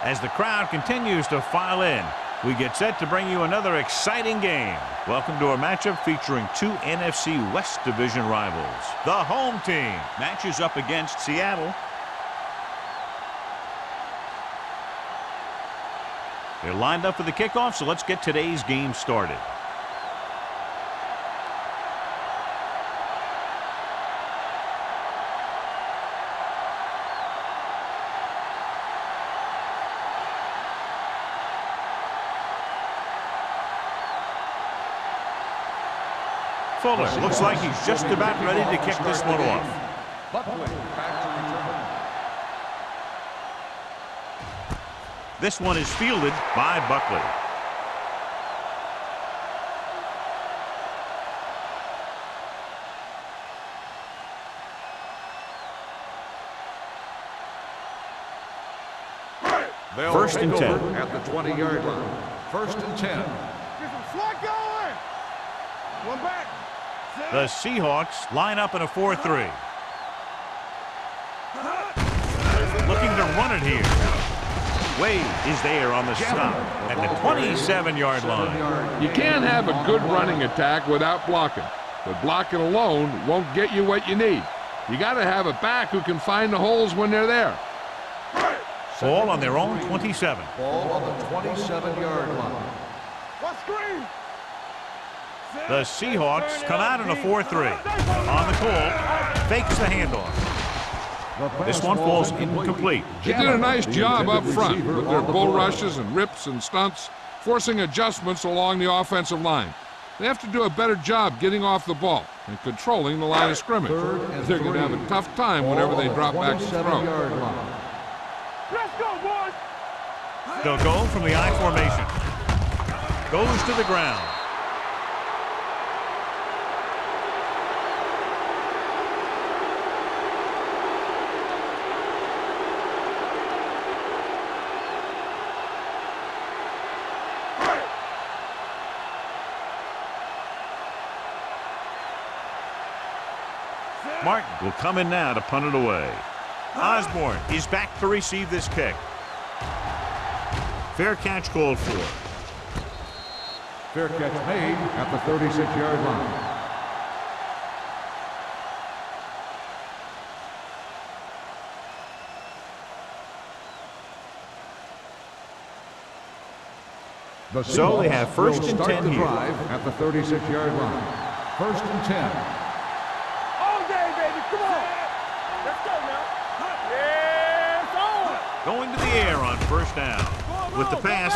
As the crowd continues to file in, we get set to bring you another exciting game. Welcome to a matchup featuring two NFC West Division rivals. The home team matches up against Seattle. They're lined up for the kickoff, so let's get today's game started. Fuller looks like he's just about ready to kick this one off. This one is fielded by Buckley. First and 10 at the 20-yard line. First and 10. Slot going. One back. The Seahawks line up in a 4-3. Looking to run it here. Wade is there on the stop at the 27-yard line. You can't have a good running attack without blocking, but blocking alone won't get you what you need. You got to have a back who can find the holes when they're there. Ball on their own 27. Ball on the 27-yard line. What screen? The Seahawks come out in a 4-3. On the call, fakes the handoff. This one falls incomplete. They did a nice job up front with their bull rushes and rips and stunts, forcing adjustments along the offensive line. They have to do a better job getting off the ball and controlling the line of scrimmage. They're going to have a tough time whenever they drop back to throw. Let's go, boys. They'll go from the I formation. Goes to the ground. Martin will come in now to punt it away. Osborne is back to receive this kick. Fair catch called for. Fair catch made at the 36-yard line. So they have first and 10 here. At the 36-yard line. First and 10. Going to the air on first down with the pass,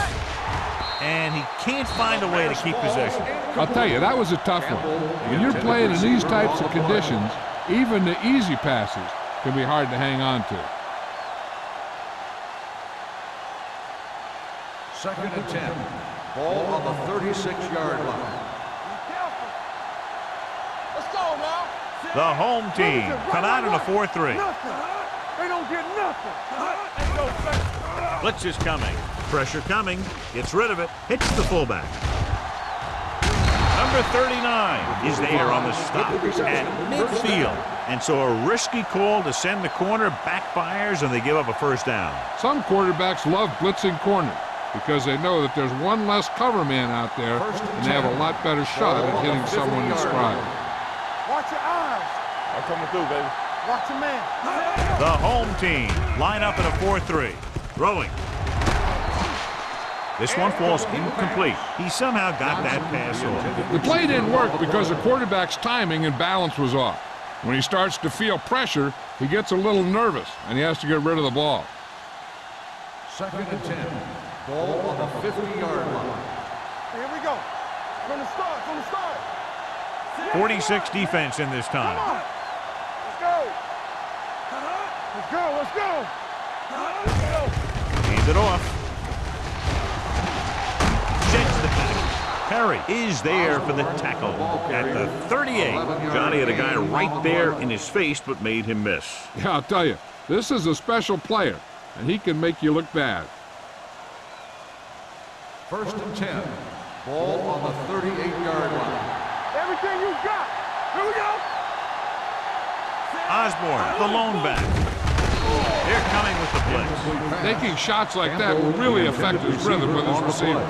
and he can't find a way to keep possession. I'll tell you, that was a tough one. When you're playing in these types of conditions, even the easy passes can be hard to hang on to. Second and 10. Ball on the 36-yard line. Let's go now. The home team come out in a 4-3. They don't get nothing. Blitz is coming. Pressure coming. Gets rid of it. Hits the fullback. Number 39 is there on the stop at midfield. And so a risky call to send the corner backfires, and they give up a first down. Some quarterbacks love blitzing corners because they know that there's one less cover man out there, and they have a lot better shot at hitting someone in stride. Watch your eyes. I'm coming through, baby. Watch your man. The home team line up in a 4-3. Throwing. This one falls incomplete. He somehow got that pass off. The play didn't work because the quarterback's timing and balance was off. When he starts to feel pressure, he gets a little nervous, and he has to get rid of the ball. Second and 10. Ball on the 50-yard line. Here we go. From the start. 46 defense in this time. Let's go. Hand it off. Sheds the tackle. Perry is there for the tackle at the 38. Johnny had a guy right there in his face but made him miss. Yeah, I'll tell you, this is a special player, and he can make you look bad. First and 10. Ball on the 38-yard line. Everything you got. Here we go. Osborne, the lone back. They're coming with the blitz. Taking shots like that will really affect his rhythm with his receiver.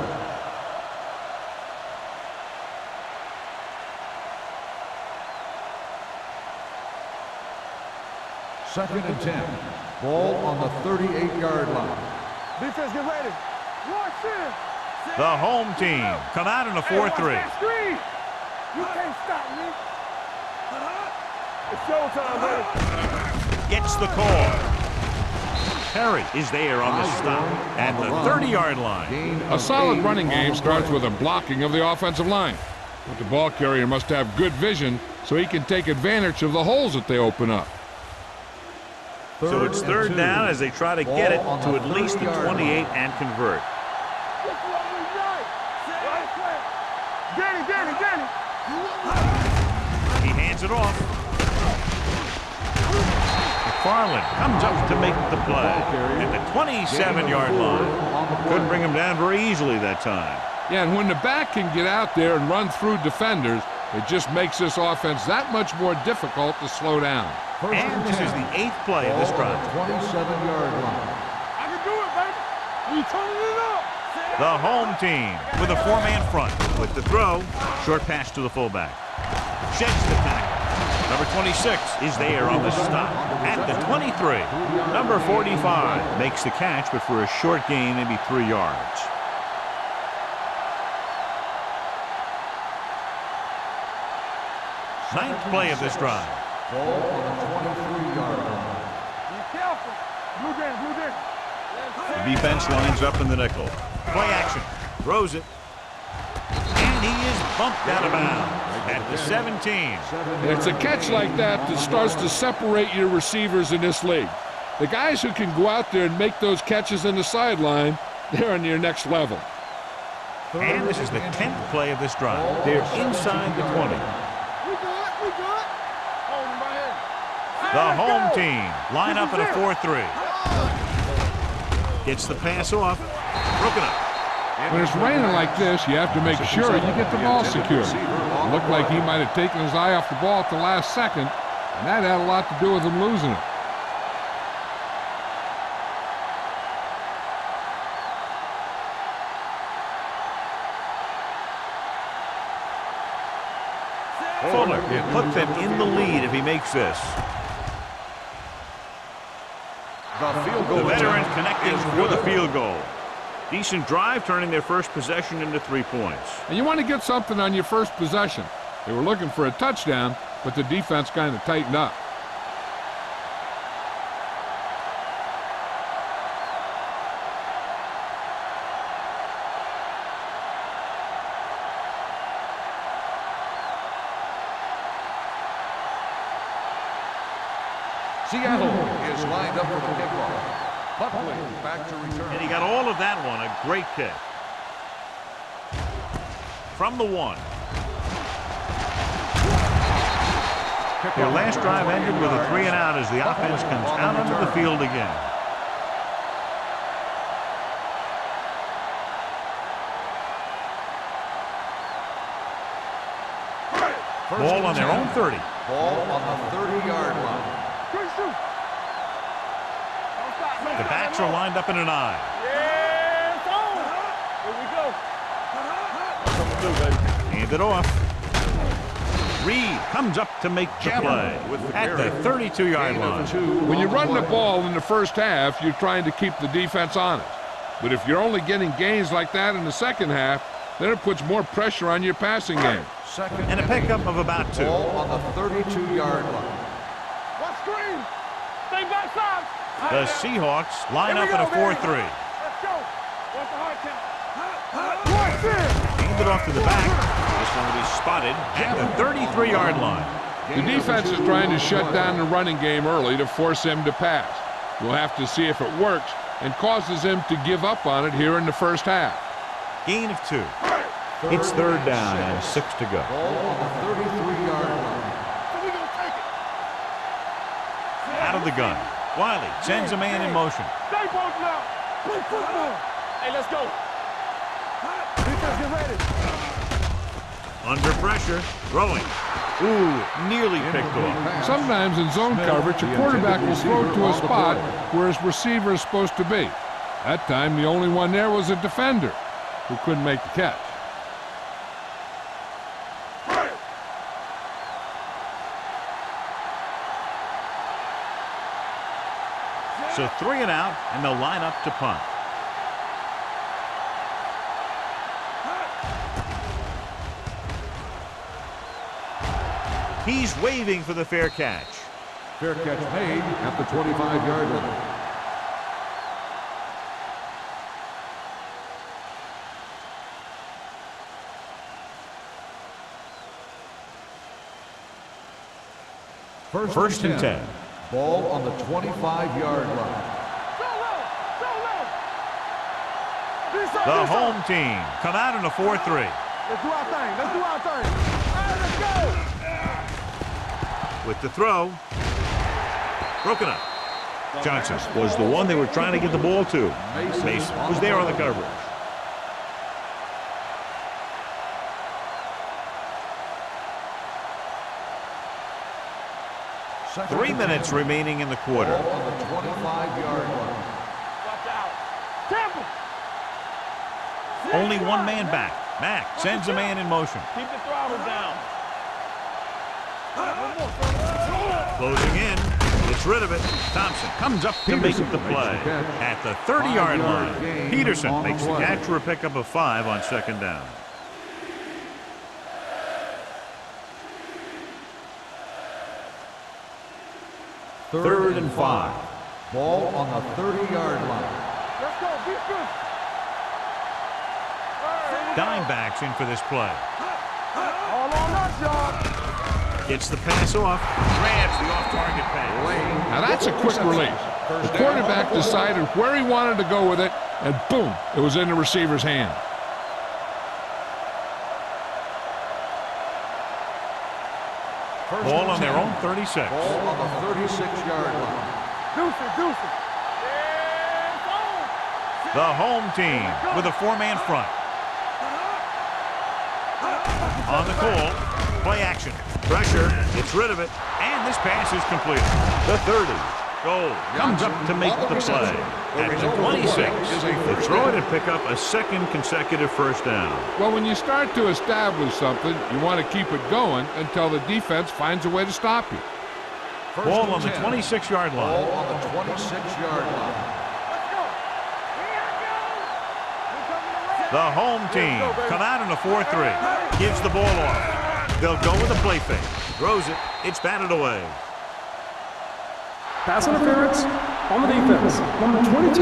Second and 10. Ball on the 38-yard line. Defense, get ready. Watch in. The home team come out in a 4-3. You can't stop me. It's showtime, baby. Gets the call. Perry is there on the stop at the 30-yard line. A solid running game starts with a blocking of the offensive line. But the ball carrier must have good vision so he can take advantage of the holes that they open up. So it's third down as they try to get it to at least the 28 and convert. Danny. He hands it off. McFarland comes up to make the play at the 27-yard line. Couldn't bring him down very easily that time. Yeah, and when the back can get out there and run through defenders, it just makes this offense that much more difficult to slow down. And this is the 8th play of this drive. 27-yard line. I can do it, baby. You turning it up. The home team with a 4-man front. With the throw, short pass to the fullback. Sheds the tackle. Number 26 is there on the stop at the 23. Number 45 makes the catch, but for a short gain, maybe 3 yards. Ninth play of this drive. Ball on the 23-yard line. Be careful. Blue Dan. The defense lines up in the nickel. Play action. Throws it. And he is bumped out of bounds at the 17. And it's a catch like that that starts to separate your receivers in this league. The guys who can go out there and make those catches in the sideline, they're on your next level. And this is the 10th play of this drive. They're inside the 20. We good. Hold him right here. The home team line up in a 4-3. Gets the pass off. Broken up. When it's raining like this, you have to make sure you get the ball secure. It looked like he might have taken his eye off the ball at the last second, and that had a lot to do with him losing it. Fuller puts them in the lead if he makes this. The veteran connecting for the field goal. Decent drive, turning their first possession into 3 points. And you want to get something on your first possession. They were looking for a touchdown, but the defense kind of tightened up. Seattle is lined up for the kickoff. Buckley back to return. And he got all of that one. A great kick. From the 1. Their last drive ended with a 3-and-out as the offense comes out onto the field again. Ball on their own 30. Ball on the 30-yard line. The backs are lined up in an eye. Yeah, it's on. Here we go. Hand it off. Reed comes up to make the play at the 32-yard line. When you run the ball in the first half, you're trying to keep the defense honest. But if you're only getting gains like that in the second half, then it puts more pressure on your passing game. And a pickup of about 2. Ball on the 32-yard line. What screen? Stay backside. The Seahawks line up in a 4-3. Let's go. What's the hard count? Watch it. Hand it off to the back. This one will be spotted at the 33-yard line. The defense is trying to shut down the running game early to force him to pass. We'll have to see if it works and causes him to give up on it here in the first half. Gain of 2. It's third down and 6 to go. Ball on the 33-yard line. We're going to take it. Out of the gun. Wiley sends a man in motion. Stay posted now. Play football. Hey, let's go. Defense, get ready. Under pressure, throwing. Ooh, nearly picked off. Sometimes in zone coverage, a quarterback will throw to a spot where his receiver is supposed to be. That time, the only one there was a defender who couldn't make the catch. So 3 and out, and they'll line up to punt. He's waving for the fair catch. Fair catch made at the 25-yard line. First and 10. Ball on the 25-yard line. The home team come out in a 4-3. Let's do our thing. Let's do our thing. All right, let's go. With the throw. Broken up. Johnson was the one they were trying to get the ball to. Mason was there on the coverage. Second 3 minutes remaining in the quarter. Ball on the 25-yard line. Watch out. Temple. Only one man back. Mack sends a man in motion. Keep the throttle down. Closing in. Gets rid of it. Thompson comes up to make the play. At the 30-yard line, Peterson makes the catch for a pickup of 5 on second down. Third and 5. Ball on the 30-yard line. Let's go. Be good. Dimebacks in for this play. All on us, y'all. Gets the pass off. Grabs the off-target pass. Now that's a quick release. The quarterback decided where he wanted to go with it, and boom, it was in the receiver's hand. Ball on their own 36. Ball on the 36-yard line. Deuce it, deuce it. The home team with a 4-man front. On the call, play action. Pressure, gets rid of it, and this pass is completed. The 30. Goal comes up to make the play. At the 26, they throw it and pick up a second consecutive first down. Well, when you start to establish something, you want to keep it going until the defense finds a way to stop you. Ball on the 26-yard line. Ball on the 26-yard line. The home team come out in a 4-3. Gives the ball off. They'll go with a play fake. Throws it. It's batted away. Pass interference on the defense. Number 22.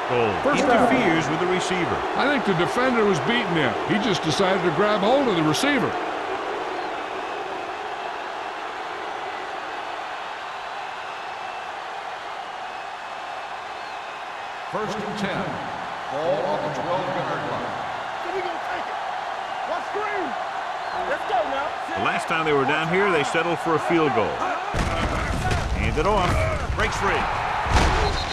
Goal interferes with the receiver. I think the defender was beaten there. He just decided to grab hold of the receiver. First and 10. Ball on the 12-yard line. So we gonna take it. What screen? Let's go now. The last time they were down here, they settled for a field goal. Hand it off. Breaks free.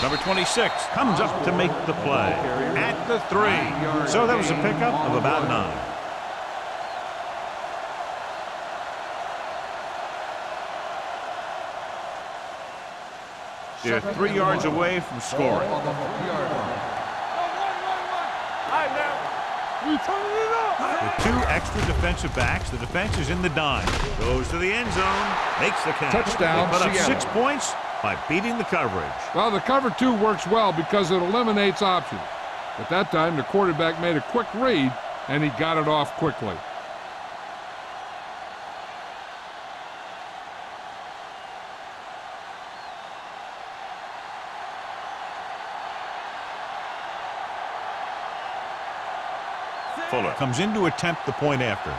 Number 26 comes up to make the play. At the 3. So that was a pickup of about 9. They're 3 yards away from scoring. On the 3-yard line. All right, now. We turning it up. With 2 extra defensive backs, the defense is in the dime. Goes to the end zone, makes the catch. Touchdown, They put up Seattle. 6 points by beating the coverage. Well, the cover 2 works well because it eliminates options. At that time, the quarterback made a quick read, and he got it off quickly. Fuller comes in to attempt the point after.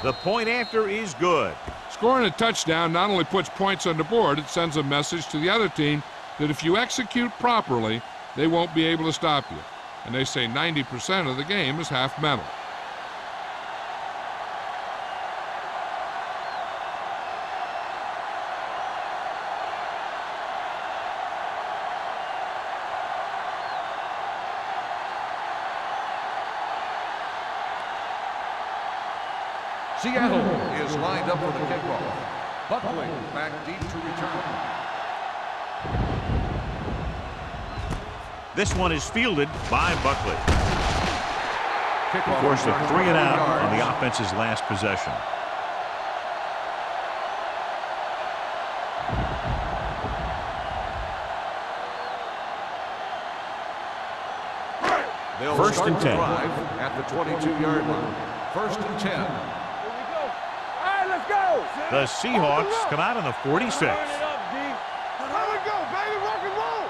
The point after is good. Scoring a touchdown not only puts points on the board, it sends a message to the other team that if you execute properly, they won't be able to stop you. And they say 90% of the game is half mental. Seattle is lined up for the kickoff. Buckley back deep to return. This one is fielded by Buckley. Kickoff Forced a 3 and out on the yards. offense's last possession. They'll First start and the 10. drive at the 22-yard line. First and 10. Here we go. All right, let's go. The Seahawks come out on the 46. Turn it up, D. Here we go, baby. Rock and roll.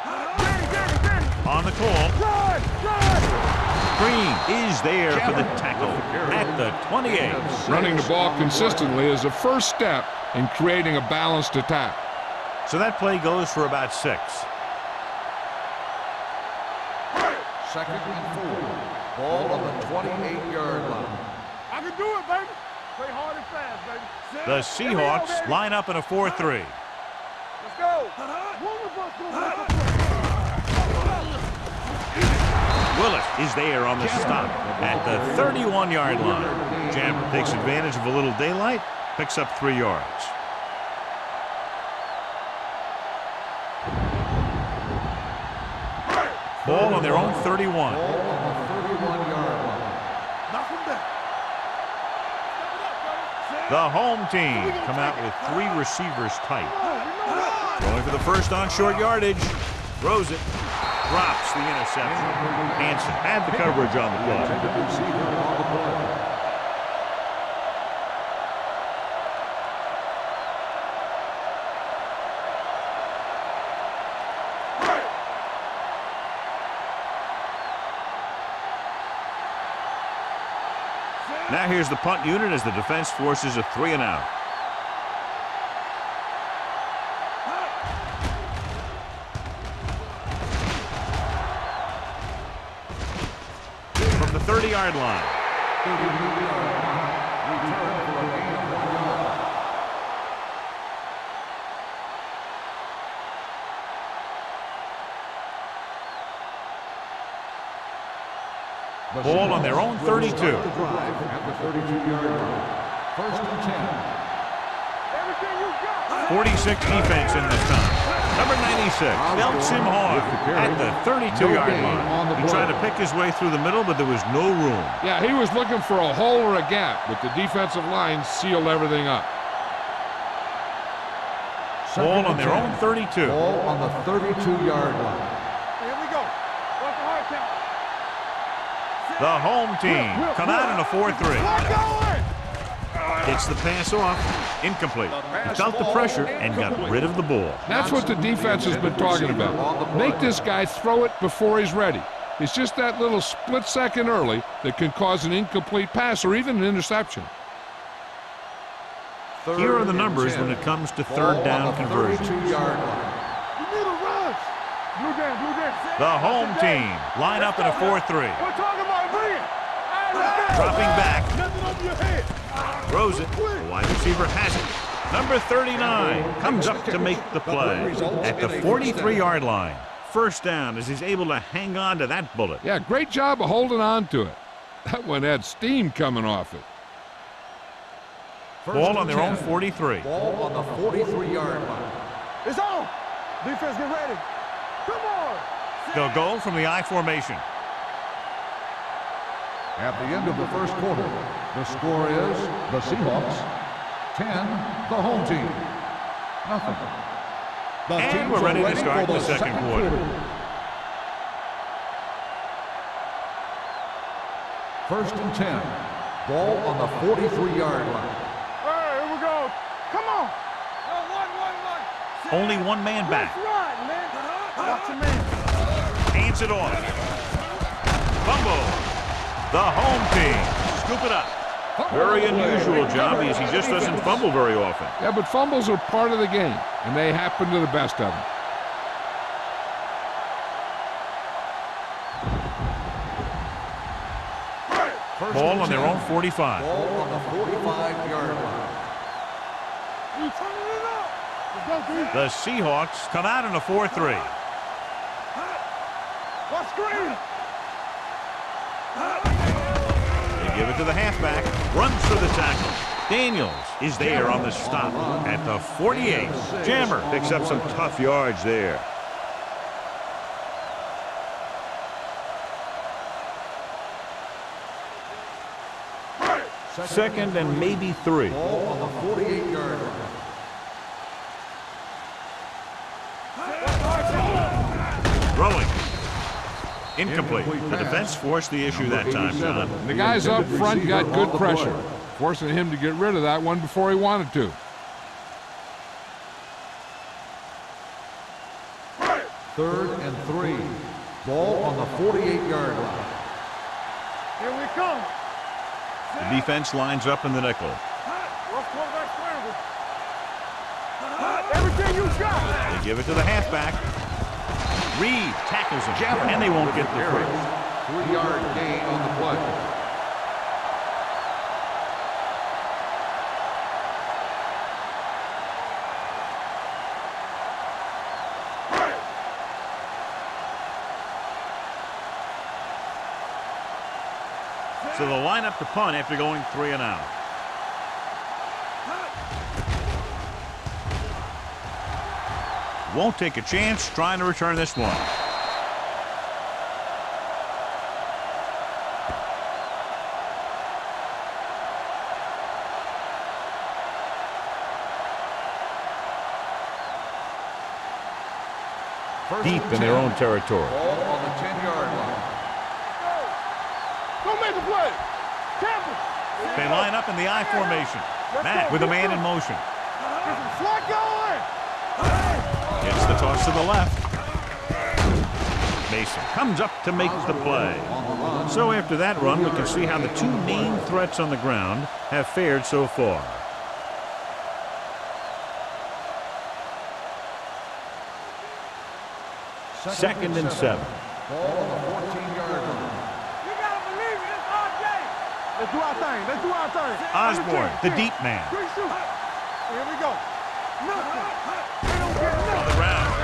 Get it. On the call, Run. Green is there for the tackle at the 28. Running the ball consistently is the first step in creating a balanced attack. So that play goes for about 6. Second and 4. Ball on the 28-yard line. I can do it, baby. Play hard and fast, baby. The Seahawks line up in a 4-3. Let's go. One of us gonna make a play. Willis is there on the stop at the 31-yard line. Jammer takes advantage of a little daylight, picks up 3 yards. Ball on their own 31. Ball on the 31-yard line. Knock him down. The home team come out with 3 receivers tight. Going for the first on short yardage. Throws it. Drops the interception. Hanson had the coverage on the play. Intended receiver on the play. Now here's the punt unit as the defense forces a 3 and out. From the 30-yard line. 32-yard line. Return for a gain of 1 yard. Ball on their own 32. The drive at the 32-yard line. First and 10. Everything you got. 46 defense in this time. Number 96 belts him hard at the 32-yard line. He tried to pick his way through the middle, but there was no room. Yeah, he was looking for a hole or a gap, but the defensive line sealed everything up. Ball on their own 32. Ball on the 32-yard line. Here we go. What's the hard count? The home team come out in a 4-3. We're going. Gets the pass off. Incomplete. He felt the pressure and got rid of the ball. That's what the defense has been talking about. Make this guy throw it before he's ready. It's just that little split second early that can cause an incomplete pass or even an interception. Here are the numbers when it comes to third down conversions. 32-yard line. You need a rush. Blue game. The home team line up in a 4-3. We're talking about bringing. Dropping back. Nothing over your head. Throws it. The wide receiver has it. Number 39 comes up to make the play at the 43-yard line. First down as he's able to hang on to that bullet. Yeah, great job of holding on to it. That one had steam coming off it. Ball on their own 43. Ball on the 43-yard line. It's on. Defense, get ready. Come on. They'll go from the I formation. At the end of the first quarter, the score is the Seahawks 10, the home team nothing. The And teams we're ready are to start for the second quarter. First and 10. Ball on the 43-yard line. All right, here we go. Come on. One. Only one man back. Right, man. Watch your man. Hands it off. Fumble. The home team scoop it up. Very unusual job because he just doesn't fumble very often. Yeah, but fumbles are part of the game, and they happen to the best of them. Ball on their own 45. Ball on the 45-yard line. You turning it up. Let's go, D. The Seahawks come out in a 4-3. Watch screen. They give it to the halfback. Runs for the tackle. Daniels is there on the stop at the 48. Jammer picks up some tough yards there. Second and maybe 3. Ball on the 48-yard line. Throwing. Incomplete. The defense forced the issue that time, John. The guys up front got good pressure, forcing him to get rid of that one before he wanted to. Third and 3. Ball on the 48-yard line. Here we come. The defense lines up in the nickel. Rough quarterback scramble. Everything you got. They give it to the halfback. Reed tackles him, and they won't get the first. 3-yard gain on the play. So they'll line up to punt after going 3 and out. Won't take a chance trying to return this one. Deep in their own territory. Ball on the 10-yard line. Don't make the play. Campbell. They line up in the I formation. Matt with a man in motion. Get some slack going. Gets the toss to the left. Mason comes up to make the play. So after that run, we can see how the two main threats on the ground have fared so far. Second and 7. Ball on the 14-yard line. You gotta believe it. It's our game. Let's do our thing. Let's do our thing. Osborne, the deep man. Quick shoot. Here we go. Nothing. They don't get On nothing. the round.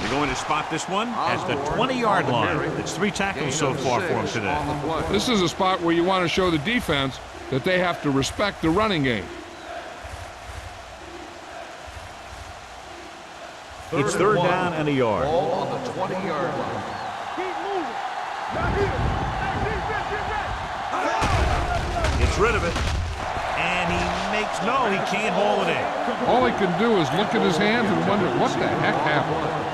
They're going to spot this one at the 20-yard line. It's 3 tackles so far for him today. This is a spot where you want to show the defense that they have to respect the running game. It's 3rd down and a yard. Ball on the 20-yard line. Keep moving. Not here. Hey, defense, get back. Gets rid of it. And he makes, no, he can't haul it in. All he can do is look at his hands and wonder what the heck happened.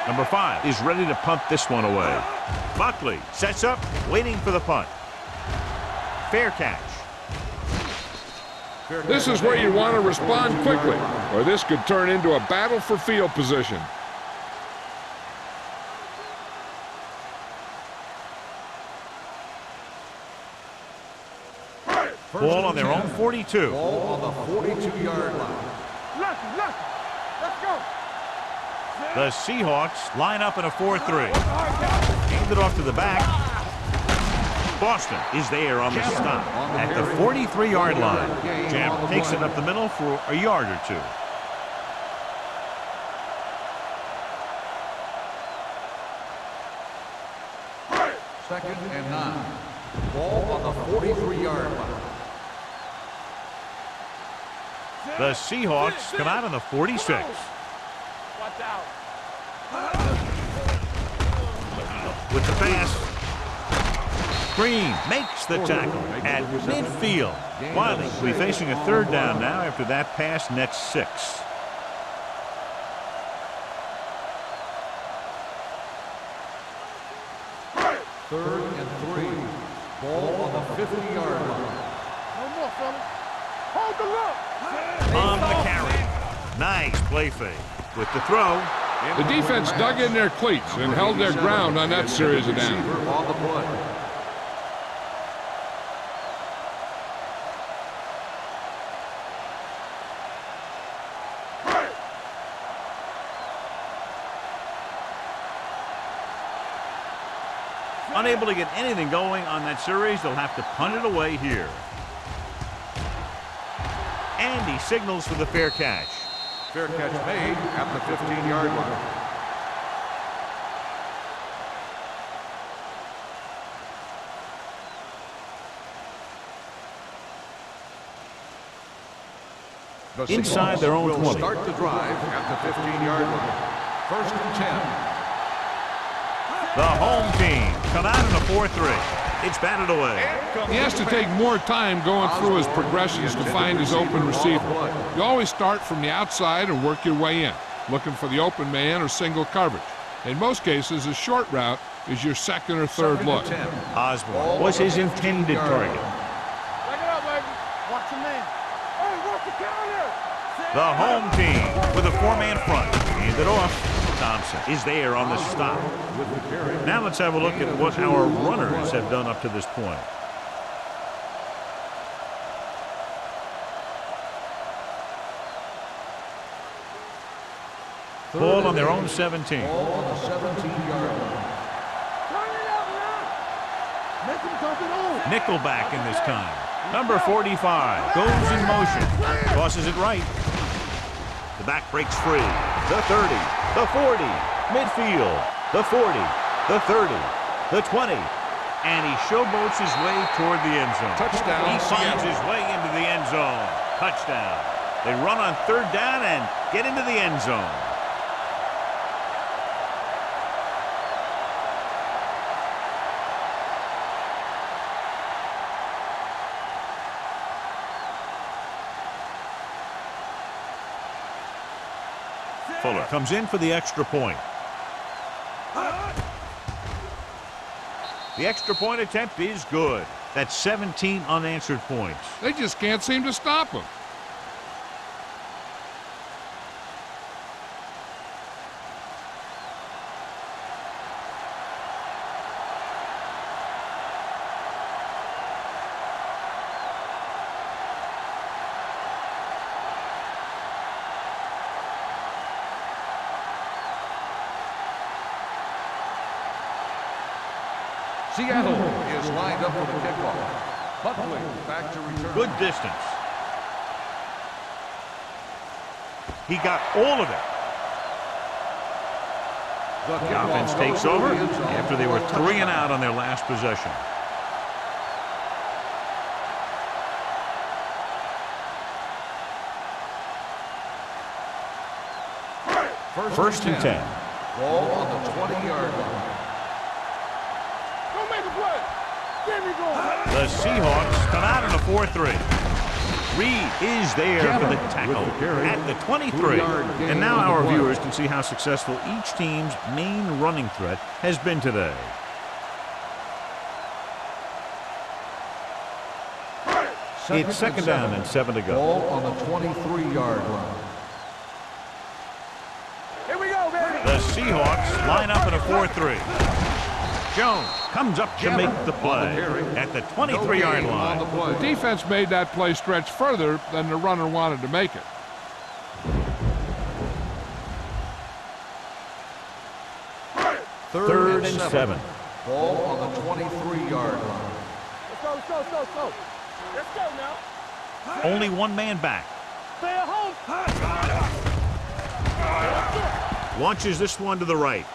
Number 5 is ready to punt this one away. Buckley sets up, waiting for the punt. Fair catch. This is where you want to respond quickly, or this could turn into a battle for field position. Ball on their own 42. Ball on the 42-yard line. Lucky. Let's go. The Seahawks line up in a 4-3. Hand it off to the back. Boston is there on the stop at the 43-yard line. Jam takes it up the middle for a yard or 2. Second and 9. Ball on the 43-yard line. The Seahawks come out on the 46. Watch out. With the pass. Green makes the tackle at midfield. Wiley will be facing a 3rd down now after that pass nets 6. Third and 3. Ball on the 50-yard line. No more, fellas. Hold the look. On the carry. Nice play fake. With the throw. The defense dug in their cleats and held their ground on that series of downs. On the play. Unable to get anything going on that series, they'll have to punt it away here. And he signals for the fair catch. Fair catch made at the 15-yard line. Inside their own 20. Start the drive at the 15-yard line. 1st and 10. The home team come out in a 4-3. It's batted away. He has to take more time going through his progressions to find his open receiver. You always start from the outside and work your way in, looking for the open man or single coverage. In most cases, a short route is your second or third look. Osborne was his intended target. Back it up, baby. Watch your man. Hey, watch the counter. The home team with a 4-man front. Hand it off. Thompson is there on the stop. Now let's have a look at what our runners have done up to this point. Ball on their own 17. Ball on the 17-yard line. Turn it up, man. Make him dump it on. Nickelback in this time. Number 45 goes in motion. Tosses it right. The back breaks free. The 30. The 40. Midfield. The 40. The 30. The 20. And he showboats his way toward the end zone. Touchdown, He finds Seattle. his way into the end zone. Touchdown. They run on 3rd down and get into the end zone. Fuller comes in for the extra point. The extra point attempt is good. That's 17 unanswered points. They just can't seem to stop him. Seattle is lined up for the kickoff. Buckley back to return. Good distance. He got all of it. The offense takes over after they were 3 and out on their last possession. First and 10. Ball on the 20-yard line. Don't make a play. There we go. The Seahawks come out in a 4-3. Reed is there for the tackle at the 23. And now our viewers can see how successful each team's main running threat has been today. It's 2nd down and 7 to go. Ball on the 23-yard line. Here we go, baby. The Seahawks line up in a 4-3. Jones comes up to make the play at the 23-yard line. The defense made that play stretch further than the runner wanted to make it. Third and 7. Ball on the 23-yard line. Let's go, let's go, let's go, let's go. Let's go now. Only 1 man back. Stay at home. Launches this one to the right.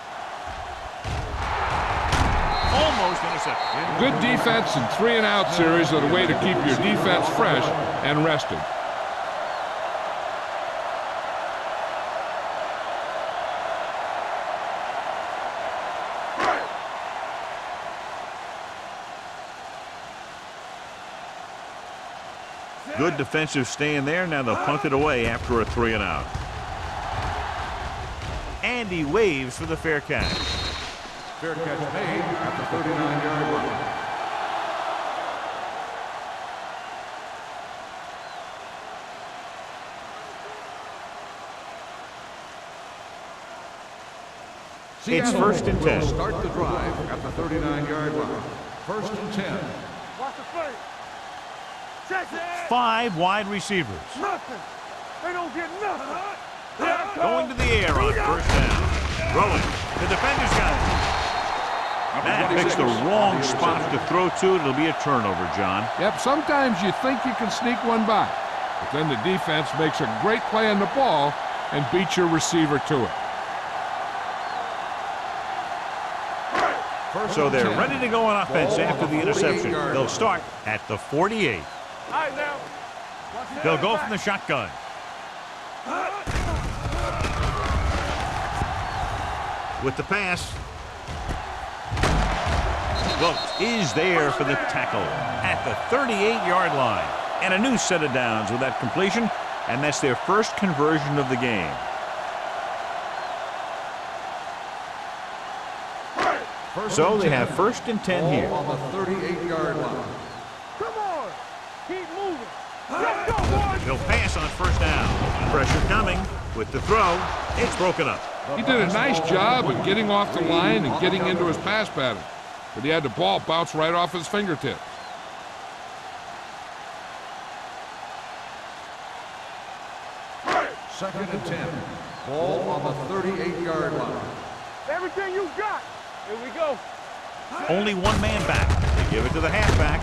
Almost intercepted. Good defense and 3-and-out series are the way to keep your defense fresh and rested. Good defensive stand there. Now they'll punt it away after a 3-and-out. And he waves for the fair catch. Fair catch made at the 39-yard line. It's 1st and 10. Start the drive at the 39-yard line. 1st and 10. Watch the play. Check it. 5 wide receivers. Nothing. They don't get nothing. Going to the air on 1st down. Throwing. The defender's got it. That picks the wrong spot to throw to. It'll be a turnover, John. Yep, sometimes you think you can sneak one by. But then the defense makes a great play on the ball and beats your receiver to it. So they're ready to go on offense after the interception. They'll start at the 48. All right, now. They'll go from the shotgun. With the pass. Wilkes is there for the tackle at the 38-yard line. And a new set of downs with that completion, and that's their first conversion of the game. So they have 1st and 10 here. On the 38-yard line. Come on. Keep moving. Let's go, boys. He'll pass on 1st down. Pressure coming with the throw. It's broken up. He did a nice job of getting off the line and getting into his pass pattern, but he had the ball bounce right off his fingertips. Second and 10. Ball on the 38-yard line. Everything you got. Here we go. Only one man back. They give it to the halfback.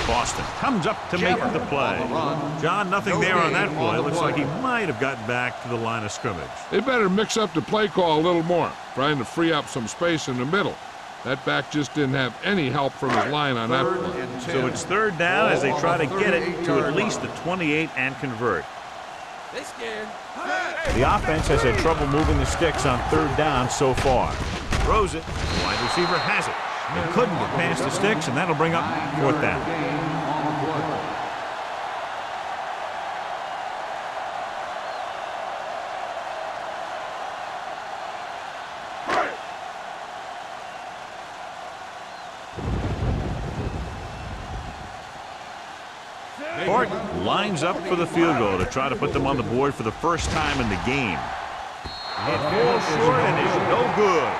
Boston comes up to make the play. John, nothing there on that play. Looks like he might have gotten back to the line of scrimmage. They better mix up the play call a little more, trying to free up some space in the middle. That back just didn't have any help from his line on that play. So it's 3rd down as they try to get it to at least the 28 and convert. They scared. The offense has had trouble moving the sticks on 3rd down so far. Throws it. The wide receiver has it. They couldn't get past the sticks, and that'll bring up 4th down. Horton lines up for the field goal to try to put them on the board for the first time in the game. It falls short and is no good.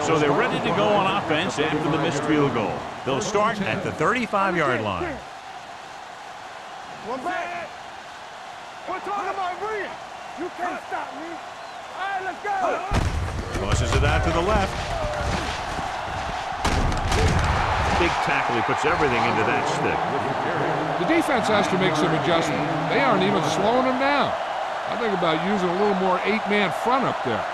So they're ready to go on offense after the missed field goal. They'll start at the 35-yard line. One back. We're talking about bringing. You can't stop me. All right, let's go. Tosses it out to the left. Big tackle. He puts everything into that stick. The defense has to make some adjustments. They aren't even slowing him down. I think about using a little more 8-man front up there.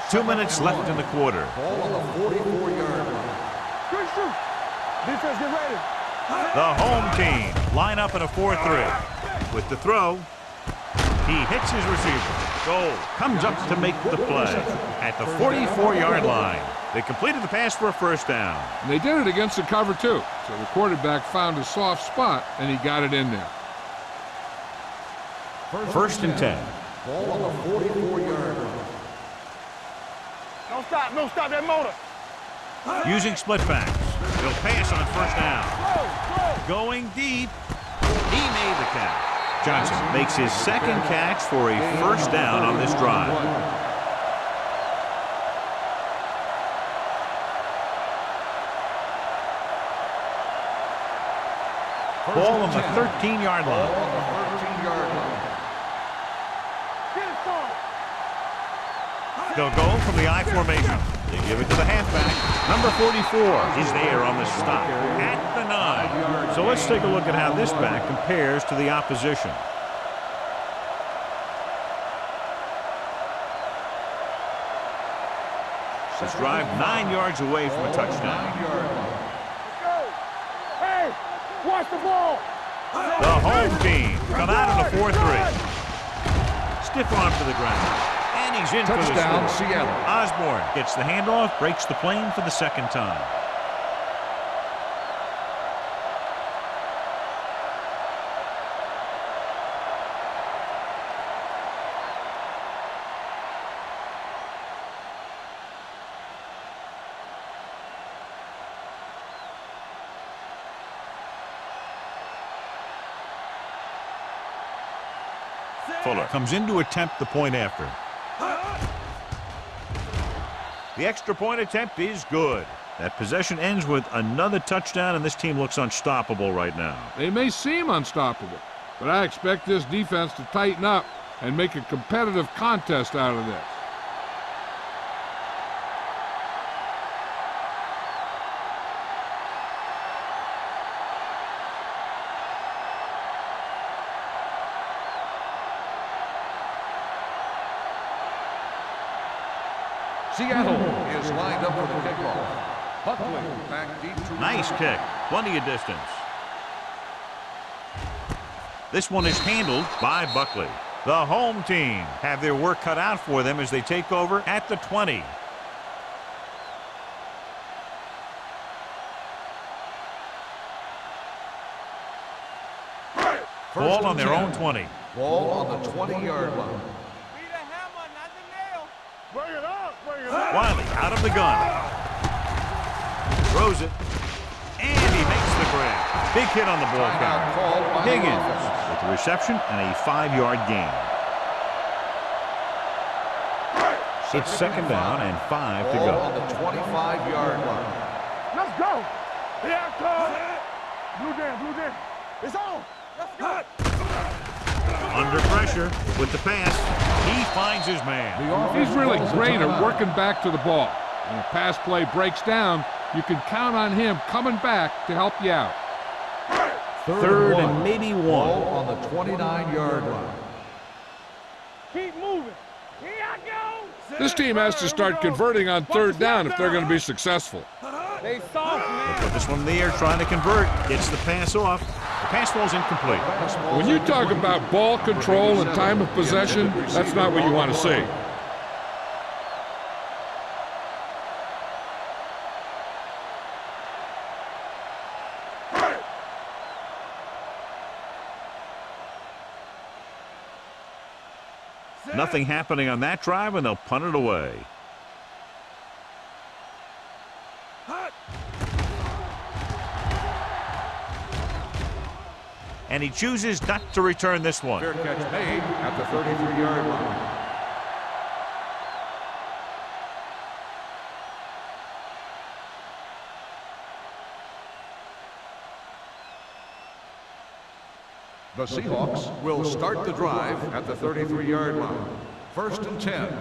Two minutes left in the quarter. Ball on the 44-yard line. Good shoot. Defense, get ready. The home team line up in a 4-3. With the throw, he hits his receiver. Goal comes up to make the play at the 44-yard line. They completed the pass for a 1st down. And they did it against the cover, too. So the quarterback found a soft spot, and he got it in there. 1st and 10. Ball on the 44-yard line. Don't stop that motor. Using split backs. He'll pass on 1st down. Going deep. He made the catch. Johnson makes his 2nd catch for a 1st down on this drive. Ball on the 13-yard line. Ball on the 13-yard line. Get it started. They'll go from the I formation. They give it to the halfback. Number 44 is there on the stop at the 9. So let's take a look at how this back compares to the opposition. This drive 9 yards away from a touchdown. Let's go. Hey, watch the ball. The home team come out in a 4-3. Stiff arm to the ground. And he's in Touchdown, for the score. Seattle. Osborne gets the handoff, breaks the plane for the 2nd time. Fuller comes in to attempt the point after. The extra point attempt is good. That possession ends with another touchdown, and this team looks unstoppable right now. They may seem unstoppable, but I expect this defense to tighten up and make a competitive contest out of this. Seattle is lined up for the kickoff. Buckley back deep to Nice kick. Plenty of distance. This one is handled by Buckley. The home team have their work cut out for them as they take over at the 20. Ball on their own 20. Ball on the 20-yard line. Be the hammer, not the nail. Bring it up, bring it up. Wiley out of the gun. Throws it. And he makes the grab. Big hit on the ball Timeout called count. by the Higgins offense. with the reception and a 5-yard gain. It's second down and 5 to Ball go. on the 25-yard line. Let's go. Here I come. Blue jam. It's on. Let's go. Under pressure with the pass. He finds his man. He's really great at working back to the ball. When a pass play breaks down, you can count on him coming back to help you out. Third and maybe Ball one. on the 29-yard line. Keep moving. Here I go. This team has to start converting on third down if they're going to be successful. They soft, man. Put this one in the air, trying to convert. Gets the pass off. The pass ball's incomplete. When you talk about ball control and time of possession, that's not what you want to see. Nothing happening on that drive, and they'll punt it away. And he chooses not to return this one. Fair catch made at the 33-yard line. The Seahawks will start the drive at the 33-yard line. First and 10.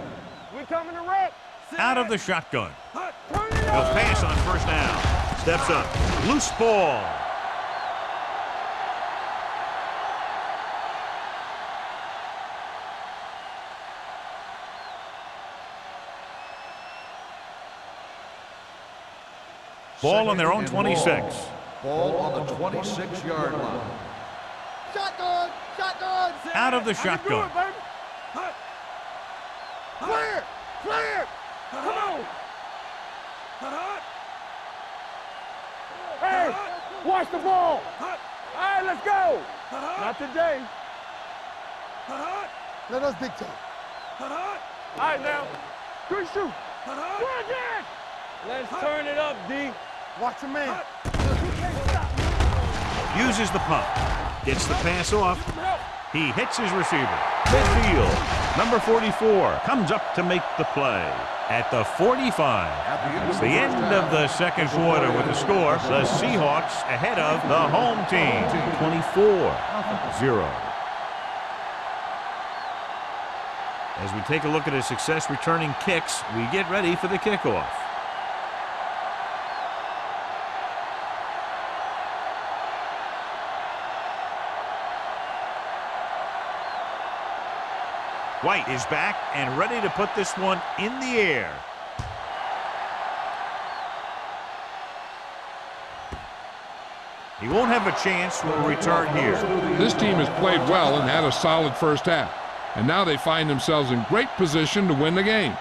We coming to wreck. Out of the shotgun. Turn it He'll up. pass on first down. Steps up. Loose ball. Ball on their own 26. Ball on the 26-yard line. Shotgun. Out of the I can do shotgun. it, baby. Clear. Come on. Hey, watch the ball. All right, let's go. Not today. Let us dictate. All right, now. Good shoot. Go again. Let's turn it up, D. Watch your man. Uses the pump. Gets the pass off. He hits his receiver. Midfield. Number 44 comes up to make the play. At the 45. It's the end of the second quarter with the score. The Seahawks ahead of the home team. 24-0. As we take a look at his success returning kicks, we get ready for the kickoff. White is back and ready to put this one in the air. He won't have a chance for a return here. This team has played well and had a solid first half. And now they find themselves in great position to win the game.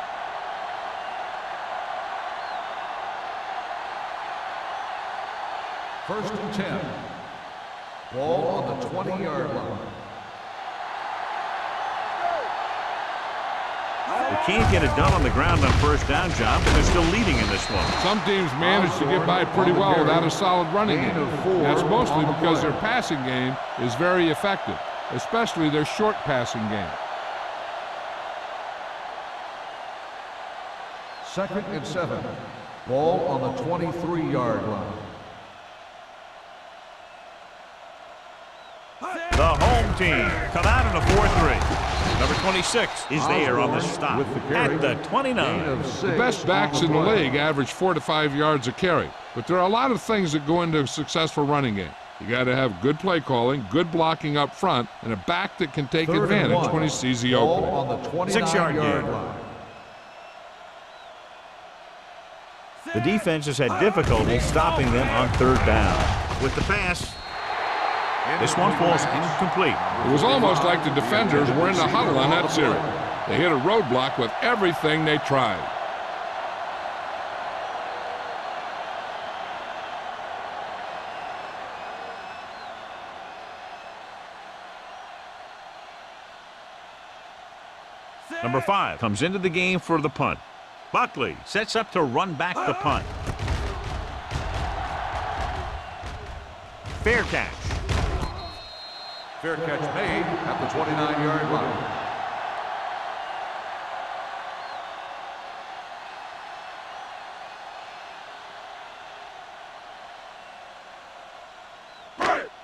First and 10. Ball on the 20-yard line. They can't get it done on the ground on first down, John, but they're still leading in this one. Some teams manage to get by pretty well without a solid running game. That's mostly because their passing game is very effective. especially their short passing game. 2nd and 7. Ball on the 23-yard line. The home team come out in a 4-3. Number 26 is there on the stop at the 29. The best backs in the league average 4 to 5 yards a carry, but there are a lot of things that go into a successful running game. You got to have good play calling, good blocking up front, and a back that can take advantage when he sees the opening. On the 6-yard gain. line. The defense has had difficulty stopping them on 3rd down. With the pass, this one falls incomplete. It was almost like the defenders were in the huddle on that series. They hit a roadblock with everything they tried. Number 5 comes into the game for the punt. Buckley sets up to run back the punt. Fair catch. Fair catch made at the 29-yard line.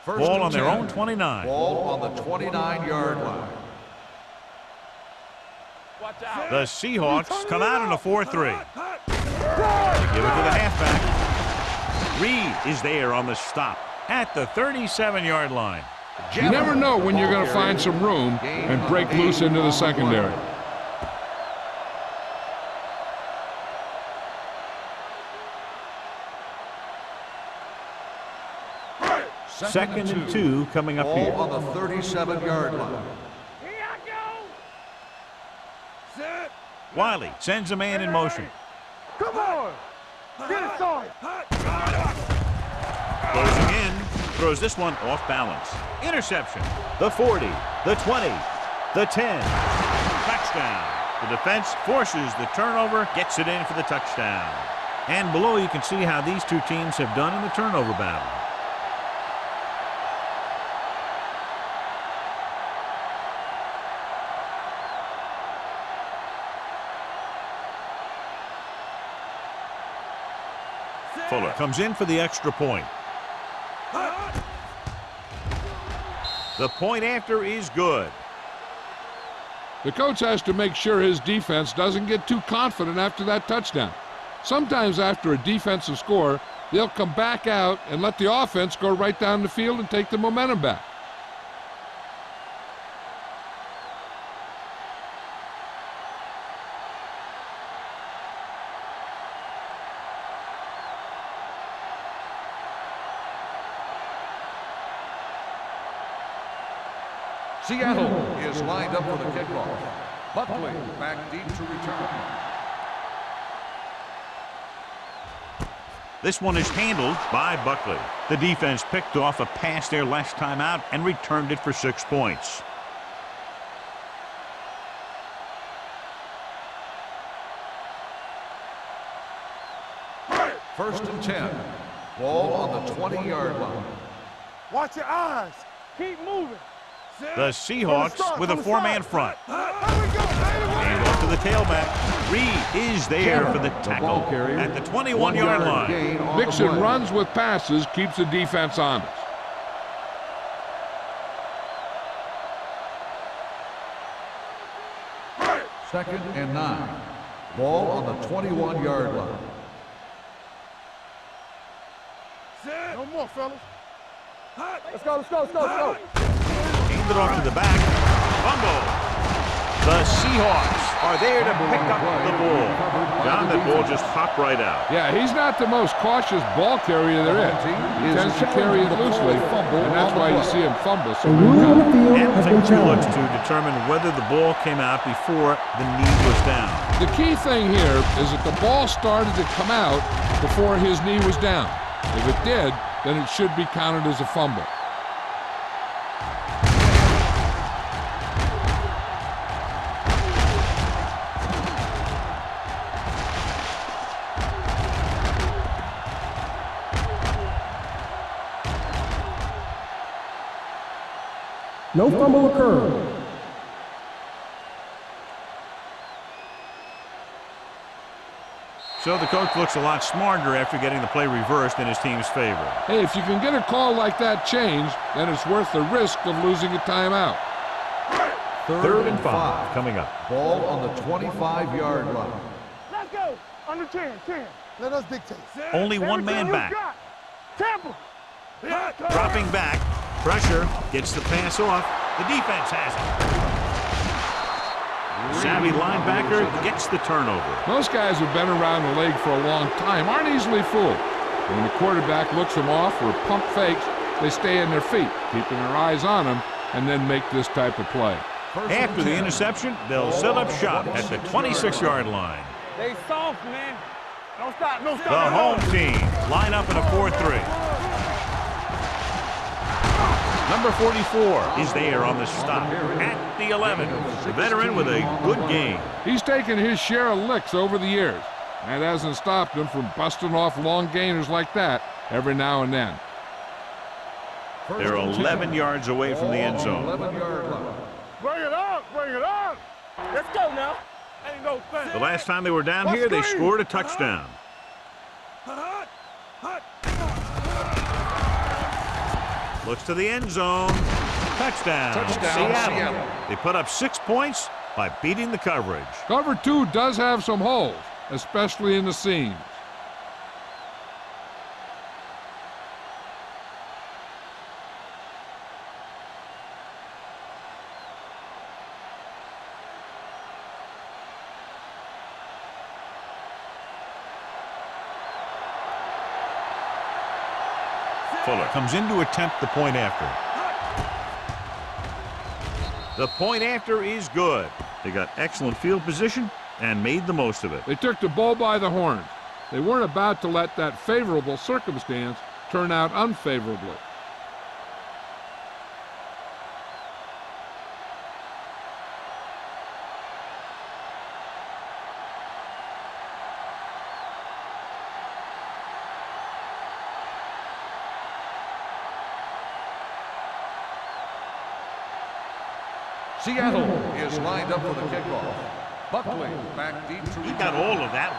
Ball on their own 29. Ball on the 29-yard line. The Seahawks come out in a 4-3. They give it to the halfback. Reed is there on the stop at the 37-yard line. You never know when you're going to find some room and break loose into the secondary. Second and 2 coming up here. Ball on the 37-yard line. Wiley sends a man in motion. Come on! Get it started! Closing in, throws this one off balance. Interception. The 40, the 20, the 10. Touchdown. The defense forces the turnover, gets it in for the touchdown. And below you can see how these two teams have done in the turnover battle. Fuller comes in for the extra point. The point after is good. The coach has to make sure his defense doesn't get too confident after that touchdown. Sometimes after a defensive score, they'll come back out and let the offense go right down the field and take the momentum back. Seattle is lined up for the kickoff. Buckley back deep to return. This one is handled by Buckley. The defense picked off a pass their last time out and returned it for 6 points. First and 10. Ball on the 20-yard line. Watch your eyes. Keep moving. The Seahawks with a 4-man front. And off to the tailback. Reed is there for the tackle at the 21-yard line. Mixing runs with passes keeps the defense honest. Second and 9. Ball on the 21-yard line. No more, fellas. Let's go, let's go, let's go, let's go. Handed it off to the back. Fumble. The Seahawks are there to pick up the ball. John, that ball just popped right out. Yeah, he's not the most cautious ball carrier there is. He tends to carry it loosely, and that's why you see him fumble so many times. And take 2 looks to determine whether the ball came out before the knee was down. The key thing here is that the ball started to come out before his knee was down. If it did, then it should be counted as a fumble. No fumble occurred. So the coach looks a lot smarter after getting the play reversed in his team's favor. Hey, if you can get a call like that changed, then it's worth the risk of losing a timeout. Third and 5 coming up. Ball on the 25-yard line. Let's go. Under 10. Let us dictate. Only one man back. Temple. Dropping back. Pressure. Gets the pass off. The defense has it. Savvy linebacker gets the turnover. Most guys who've been around the league for a long time aren't easily fooled. When the quarterback looks them off or pump fakes, they stay on their feet, keeping their eyes on them, and then make this type of play. After the interception, they'll set up shop at the 26-yard line. They soft, man. Don't stop. The home team line up in a 4-3. Number 44 is there on the stop at the 11. The veteran with a good game. He's taken his share of licks over the years. That hasn't stopped him from busting off long gainers like that every now and then. They're 11 yards away from the end zone. Bring it up. Let's go now. Ain't no thing. The last time they were down here, they scored a touchdown. Looks to the end zone. Touchdown, Seattle. They put up 6 points by beating the coverage. Cover 2 does have some holes, especially in the seams. Fuller comes in to attempt the point after. The point after is good. They got excellent field position and made the most of it. They took the bull by the horns. They weren't about to let that favorable circumstance turn out unfavorably. Seattle is lined up for the kickoff. Buckley back deep to He got all of that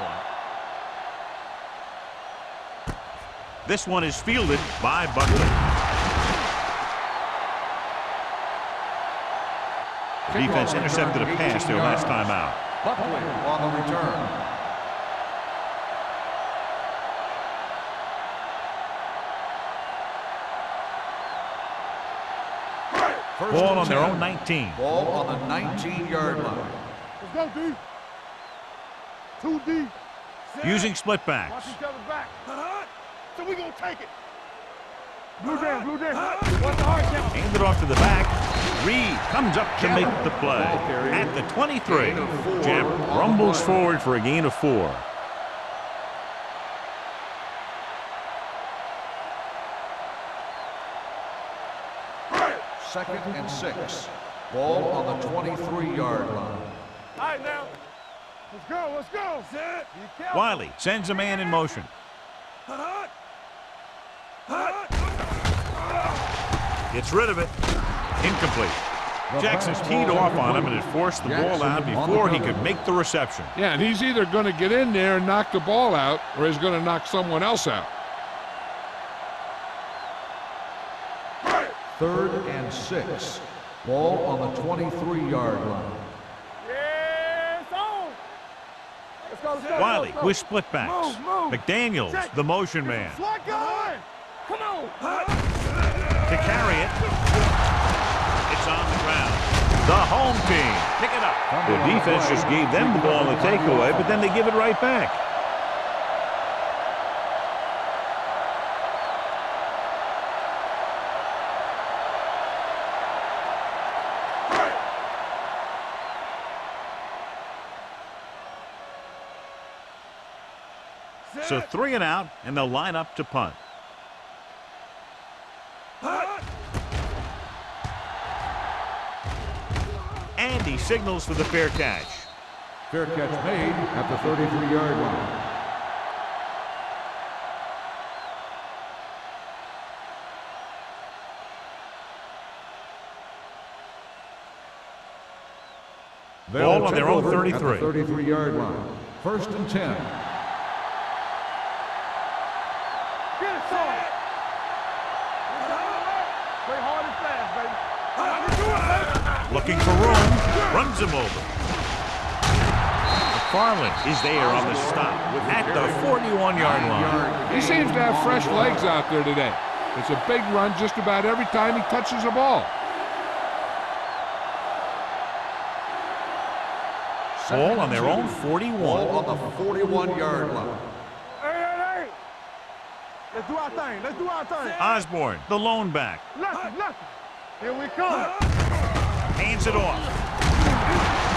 one. This one is fielded by Buckley. The defense intercepted a pass their last time out. Buckley on the return. Ball on their own 19. Ball on the 19-yard line. Let's go, D. 2 deep. Using split backs. Watch each other back. So we gonna take it. Blue down. What's the hard count? Hand it off to the back. Reed comes up to make the play. At the 23. Jeb rumbles forward for a gain of 4. Second and 6. Ball on the 23-yard line. All right, now. Let's go. Set. Wiley sends a man in motion. Gets rid of it. Incomplete. Jackson teed off on him and had forced the ball out before he could make the reception. Yeah, and he's either going to get in there and knock the ball out, or he's going to knock someone else out. Third and 6. Ball on the 23-yard line. Yes, on. Let's go. Wiley with split backs. McDaniels, the motion man. Slot going. Come on. To carry it. It's on the ground. The home team pick it up. The defense just gave them the ball in the takeaway, but then they give it right back. So 3 and out, and they'll line up to punt. And he signals for the fair catch. Fair catch made at the 33-yard line. Ball on their own 33. 33-yard line. First and 10. Looking for room, runs him over. McFarland is there on the stop at the 41-yard line. He seems to have fresh legs out there today. It's a big run just about every time he touches the ball. Ball on their own 41. Ball on the 41-yard line. Hey. Let's do our thing. Let's do our thing. Osborne, the lone back. Left. Here we come. Hands it off.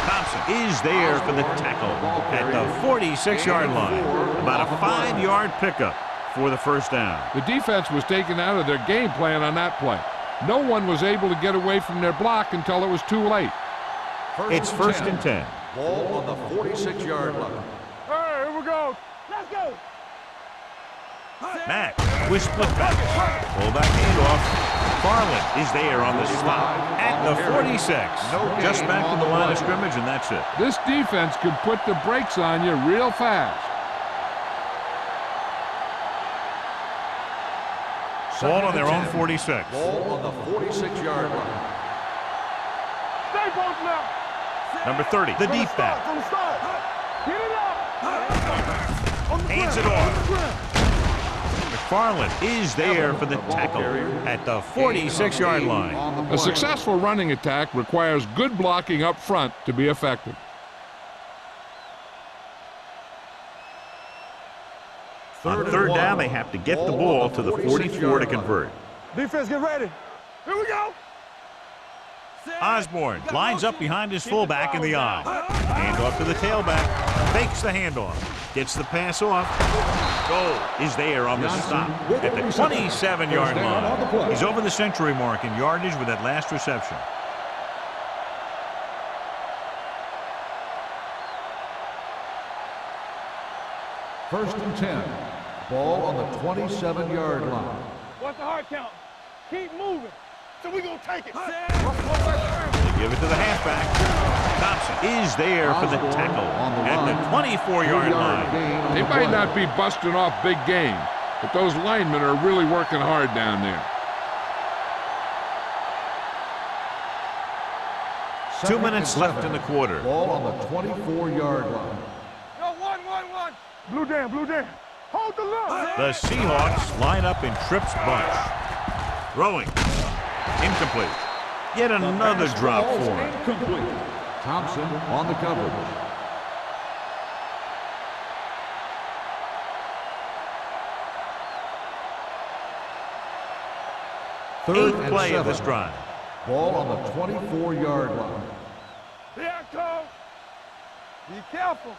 Thompson is there for the tackle at the 46-yard line. About a 5-yard pickup for the first down. The defense was taken out of their game plan on that play. No one was able to get away from their block until it was too late. It's first and 10. Ball on the 46-yard line. Hey, here we go. Let's go. Mack with split back. Fullback handoff. Farland is there on the slot at the 46. Just back to the line of scrimmage, and that's it. This defense could put the brakes on you real fast. Ball on their own 46. Ball on the 46-yard line. Stay both left. Number 30, the deep back. On the start. Get it up. Hands it off. McFarland is there for the tackle at the 46-yard line. A successful running attack requires good blocking up front to be effective. On third down, they have to get the ball to the 44 to convert. Defense, get ready. Here we go. Osborne lines up behind his fullback in the eye. Handoff to the tailback. Fakes the handoff. Gets the pass off. Goal is there on the stop at the 27-yard line. He's over the century mark in yardage with that last reception. First and 10. Ball on the 27-yard line. What's the hard count? Keep moving. So we gonna take it. They give it to the halfback. Thompson is there for the tackle at the 24-yard line. They might not be busting off big game, but those linemen are really working hard down there. 2 minutes left in the quarter. Ball on the 24-yard line. No, one. Blue down. Hold the look. The Seahawks line up in Tripp's bunch. Throwing. Incomplete. Yet another drop for him. Thompson on the coverage. Eighth play of this drive. Ball on the 24-yard line. Here I come. Be careful.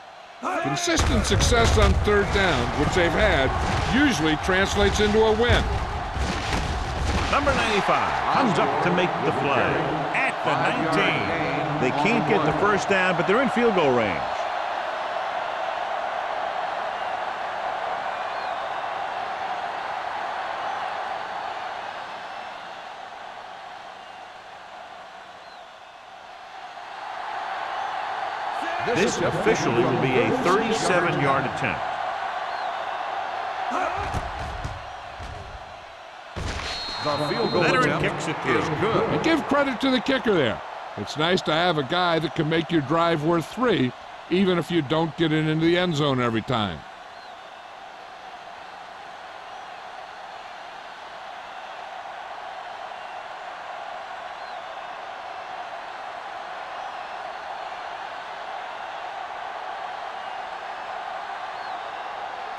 Consistent success on third down, which they've had, usually translates into a win. Number 95 comes up to make the play at the 19. They can't get the first down, but they're in field goal range. This officially will be a 37-yard attempt. The field goal Veteran attempt kicks it through. is good. And give credit to the kicker there. It's nice to have a guy that can make your drive worth 3, even if you don't get it into the end zone every time.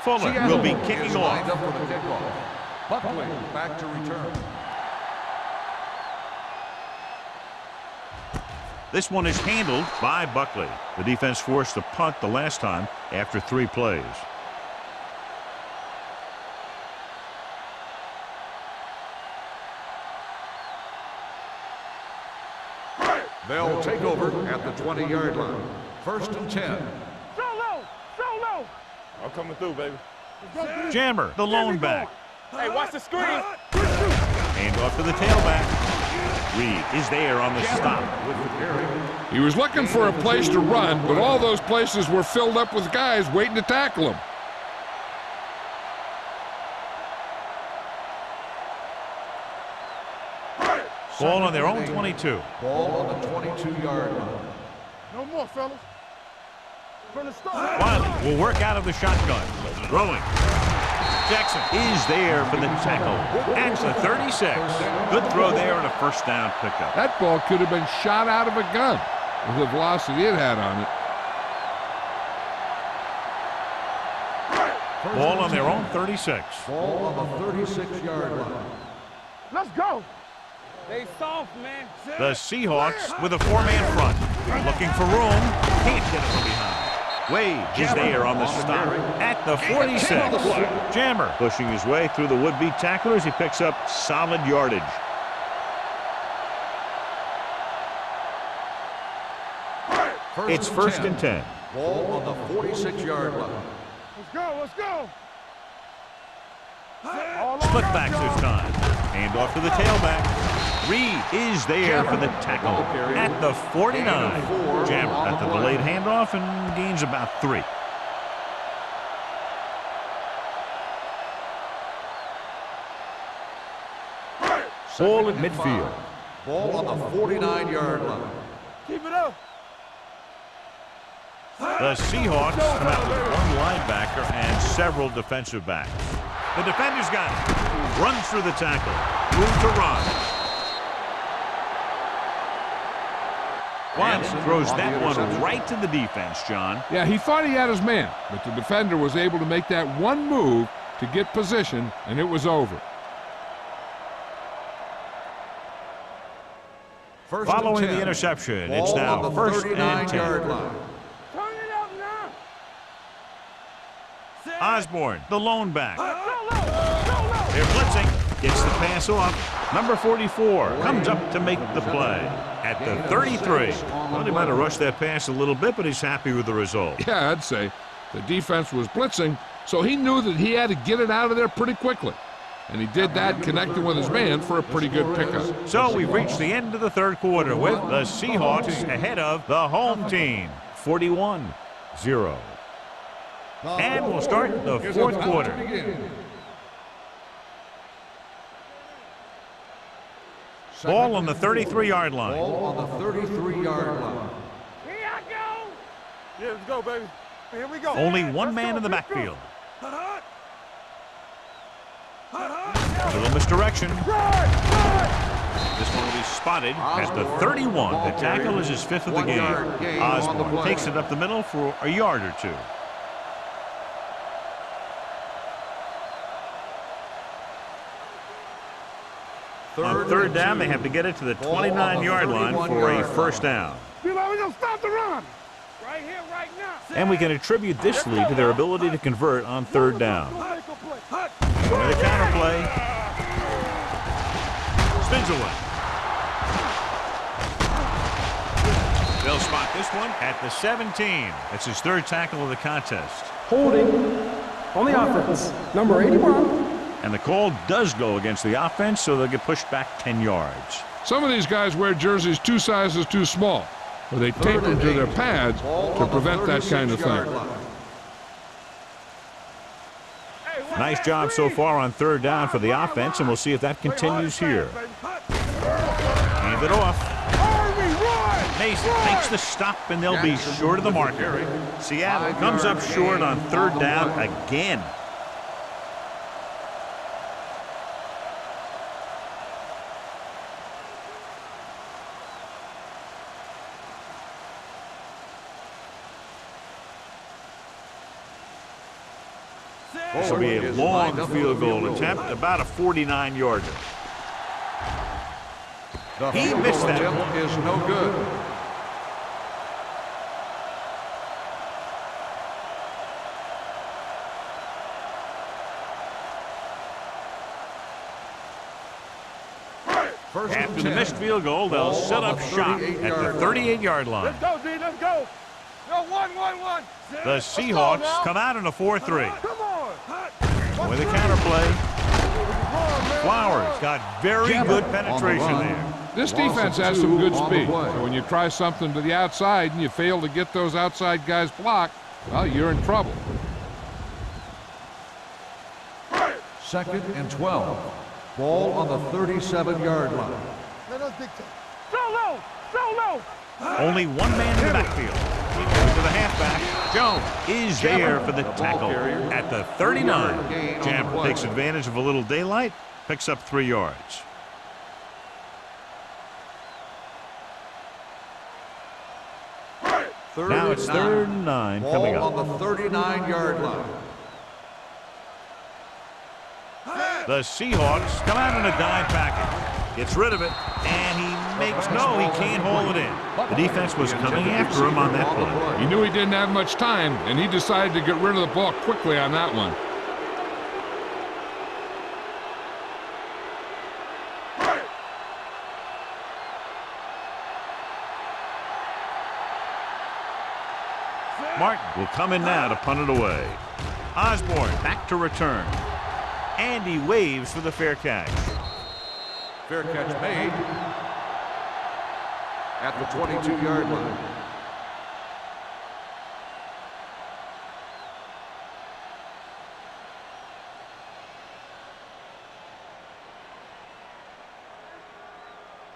Fuller will be kicking Lined off. up for the kickoff. Buckley back to return. This one is handled by Buckley. The defense forced a punt the last time after 3 plays. They'll take over at the 20-yard line. First and 10. Solo. I'm coming through, baby. Jammer, the lone back. Hey, watch the screen. Hand off to the tailback. Reed is there on the stop. With the carry. He was looking for a place to run, but all those places were filled up with guys waiting to tackle him. Ball on their own 22. Ball on the 22-yard line. No more, fellas. From the start. Wiley will work out of the shotgun. Throwing. Jackson is there for the tackle. At the 36. Good throw there and a first down pickup. That ball could have been shot out of a gun with the velocity it had on it. Ball on their own 36. Ball on the 36-yard line. Let's go. They soft, man. The Seahawks with a four-man front. Looking for room. Can't get it from behind. Wade is there on the stop at the 46. Jammer pushing his way through the would-be tacklers. He picks up solid yardage. It's first and 10. Ball on the 46-yard line. Let's go. Let's go. Split back this time. Hand off to the tailback. Reed is there for the tackle at the 49. Jammer at the delayed handoff and gains about 3. Ball at midfield. Ball on the 49-yard line. Keep it up. The Seahawks come out with one linebacker and several defensive backs. The defender's got it. Runs through the tackle. Room to run. Wiley throws that one right to the defense, John. Yeah, he thought he had his man, but the defender was able to make that one move to get position, and it was over. Following the interception, it's now first and 10. Turn it up now. Osborne, the lone back. They're blitzing. Gets the pass off. Number 44 comes up to make the play at the 33. Well, he might have rushed that pass a little bit, but he's happy with the result. Yeah, I'd say. The defense was blitzing, so he knew that he had to get it out of there pretty quickly. And he did that, connecting with his man for a pretty good pickup. So we've reached the end of the third quarter with the Seahawks ahead of the home team, 41-0. And we'll start the fourth quarter. Ball on the 33-yard line. Ball on the 33-yard line. Here I go. Yeah, let's go, baby. Here we go. Only one man in the backfield. A little misdirection. This one will be spotted at the 31. The tackle is his 5th of the game. Osborne takes it up the middle for a yard or 2. On third down, they have to get it to the 29-yard line for a first down. We're going to stop the run. Right here, right now. And we can attribute this lead to their ability to convert on third down. With a counter play. Spins away. They'll spot this one at the 17. That's his 3rd tackle of the contest. Holding on the offense, number 81. And the call does go against the offense, so they'll get pushed back 10 yards. Some of these guys wear jerseys 2 sizes too small, or they tape them to their pads to prevent that kind of thing. Nice job so far on third down for the offense, and we'll see if that continues here. Hand it off. Mason makes the stop, and they'll be short of the marker. Seattle comes up short on third down again. This will be a long field goal attempt, about a 49-yarder. He missed that one. Is no good. After the missed field goal, they'll set up shop at the 38-yard line. Let's go, D. Let's go. Yo, 1-1-1. The Seahawks come out in a 4-3. Come on. With a counter play. Flowers got very good penetration there. This defense has some good speed, so when you try something to the outside and you fail to get those outside guys blocked, well, you're in trouble. 2nd and 12. Ball on the 37-yard line. Let us dictate. Solo! Solo! Only one man in the backfield. He goes to the halfback. Jones is there for the tackle at the 39. Champ takes advantage of a little daylight, picks up 3 yards. Now it's 3rd and 9 coming up. Ball on the 39-yard line. The Seahawks come out in a dime package. Gets rid of it, and he makes no, he can't hold it in. The defense was coming after him on that play. He knew he didn't have much time, and he decided to get rid of the ball quickly on that one. Martin will come in now to punt it away. Osborne back to return. And he waves for the fair catch. Fair catch made at the 22-yard line.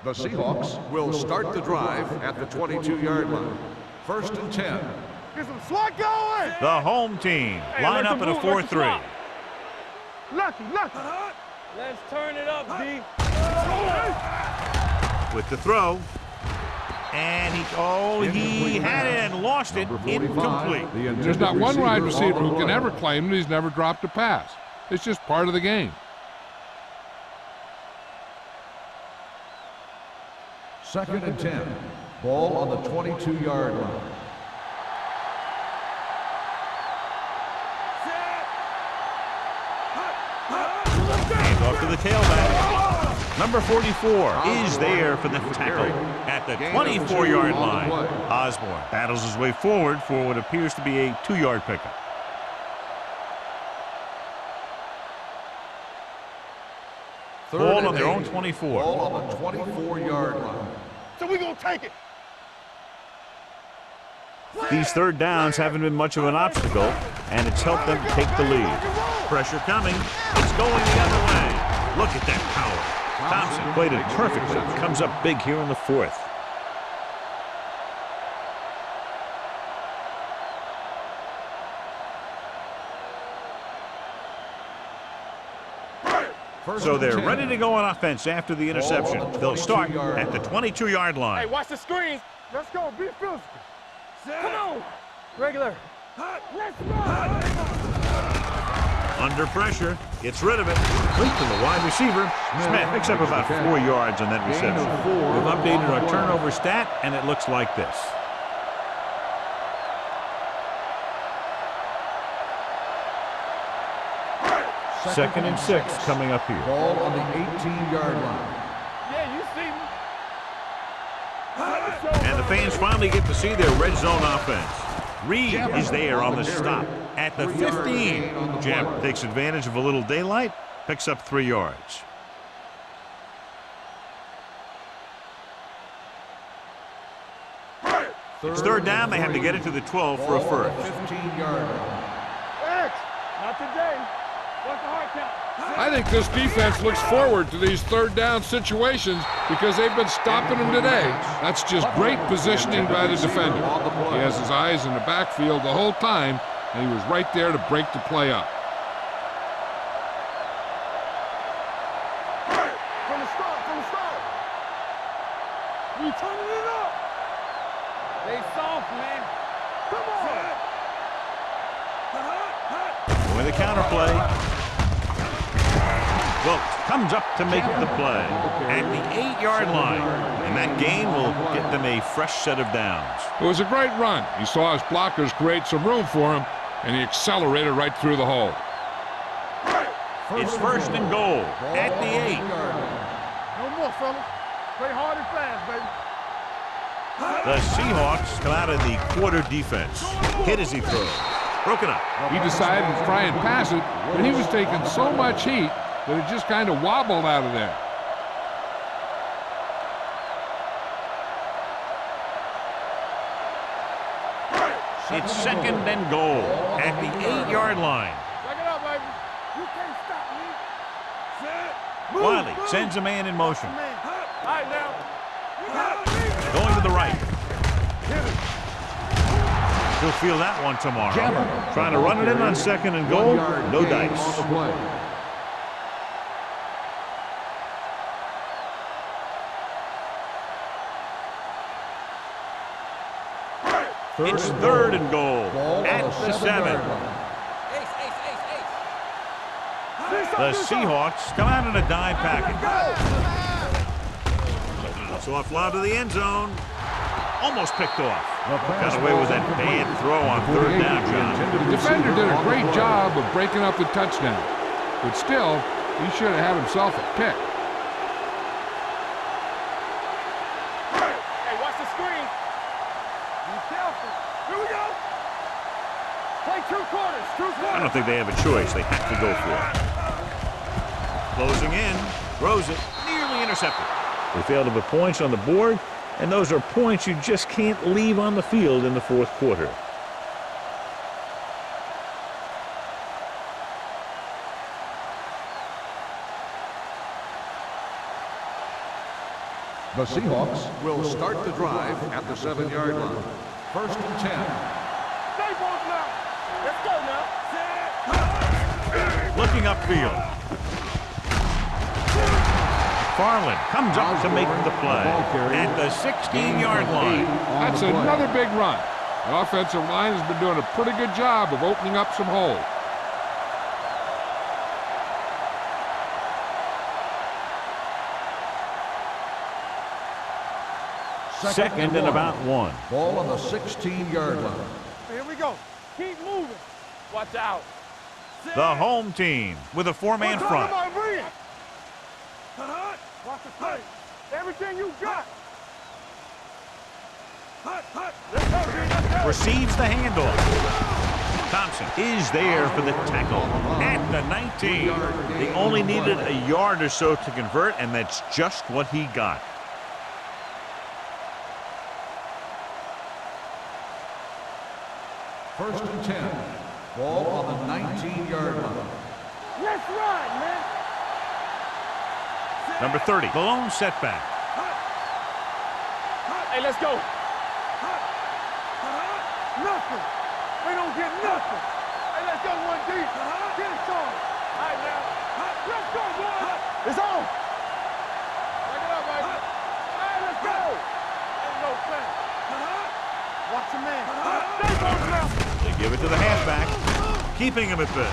The Seahawks will start the drive at the 22-yard line. 1st and 10. Get some SWAT going! The home team line up in a 4-3. Lucky, lucky. Let's turn it up, D. With the throw. And he had it and lost it. Incomplete. There's not one wide receiver who can ever claim that he's never dropped a pass. It's just part of the game. 2nd and 10. Ball on the 22-yard line. Off to the tailback. Number 44 is there for the tackle at the 24-yard line. Osborne battles his way forward for what appears to be a 2-yard pickup. Ball on their own 24. Ball on the 24-yard line. So we're going to take it. These 3rd downs haven't been much of an obstacle, and it's helped them take the lead. Pressure coming. It's going the other way. Look at that power. Thompson played it perfectly. Comes up big here in the 4th. So they're ready to go on offense after the interception. They'll start at the 22-yard line. Hey, watch the screens. Let's go. Be physical. Come on. Regular. Let's go. Under pressure, gets rid of it. Complete to the wide receiver. Smith picks up about 4 yards on that reception. We've updated our turnover stat, and it looks like this. Second and 6 coming up here. Ball on the 18-yard line. Yeah, you see me. And the fans finally get to see their red zone offense. Reed is there on the stop at the 15. Jam takes advantage of a little daylight, picks up 3 yards. It's 3rd down. They have to get it to the 12 for a first. 15-yard line. X, not today. What's the hard count? I think this defense looks forward to these 3rd down situations because they've been stopping them today. That's just great positioning by the defender. He has his eyes in the backfield the whole time, and he was right there to break the play up. From the start. You turning it up. They soft, man. Come on. With a counter play. Wilkes comes up to make the play at the 8-yard line. And that gain will get them a fresh set of downs. It was a great run. He saw his blockers create some room for him, and he accelerated right through the hole. It's 1st and goal at the 8. No more, fella. Play hard and fast, baby. The Seahawks come out in the quarter defense. Hit as he throws. Broken up. He decided to try and pass it, but he was taking so much heat that it just kind of wobbled out of there. It's second and goal at the 8-yard line. Back it up, baby. You can't stop me. Set. Wiley sends a man in motion. All right, now. You got me. Going to the right. He'll feel that one tomorrow. Trying to run it in on second and goal. No dice. It's third and goal at the 7. The Seahawks come out in a dive package. Soft fly to the end zone. Almost picked off. Got away with that bad throw on third down, John. The defender did a great job of breaking up the touchdown. But still, he should have had himself a pick. Hey, watch the screen. Be careful. Here we go. Play 2 quarters. 2 quarters. I don't think they have a choice. They have to go for it. Closing in. Throws it. Nearly intercepted. They failed to put points on the board, and those are points you just can't leave on the field in the fourth quarter. The Seahawks will start the drive at the 7-yard line. First and 10. Stay both now. Let's go now. Looking upfield. Farland comes up to make the play at the 16-yard line. That's another big run. The offensive line has been doing a pretty good job of opening up some holes. Second and about 1. Ball on the 16-yard line. Here we go. Keep moving. Watch out. The home team with a 4-man front. Watch the play. Everything you got. Receives the handoff. Thompson is there for the tackle at the 19. He only needed a yard or so to convert, and that's just what he got. First and 10. Ball on the 19-yard line. Let's run, man. Number 30, the lone setback. Hey, let's go. Nothing. We don't get nothing. Hey, let's go 1 deep. Get it started. All right, now. Let's go, boys. It's on. Back it up, baby. All right, let's go. Ain't no plan. Watch your man. Stay both now. They give it to the halfback, keeping him at bay.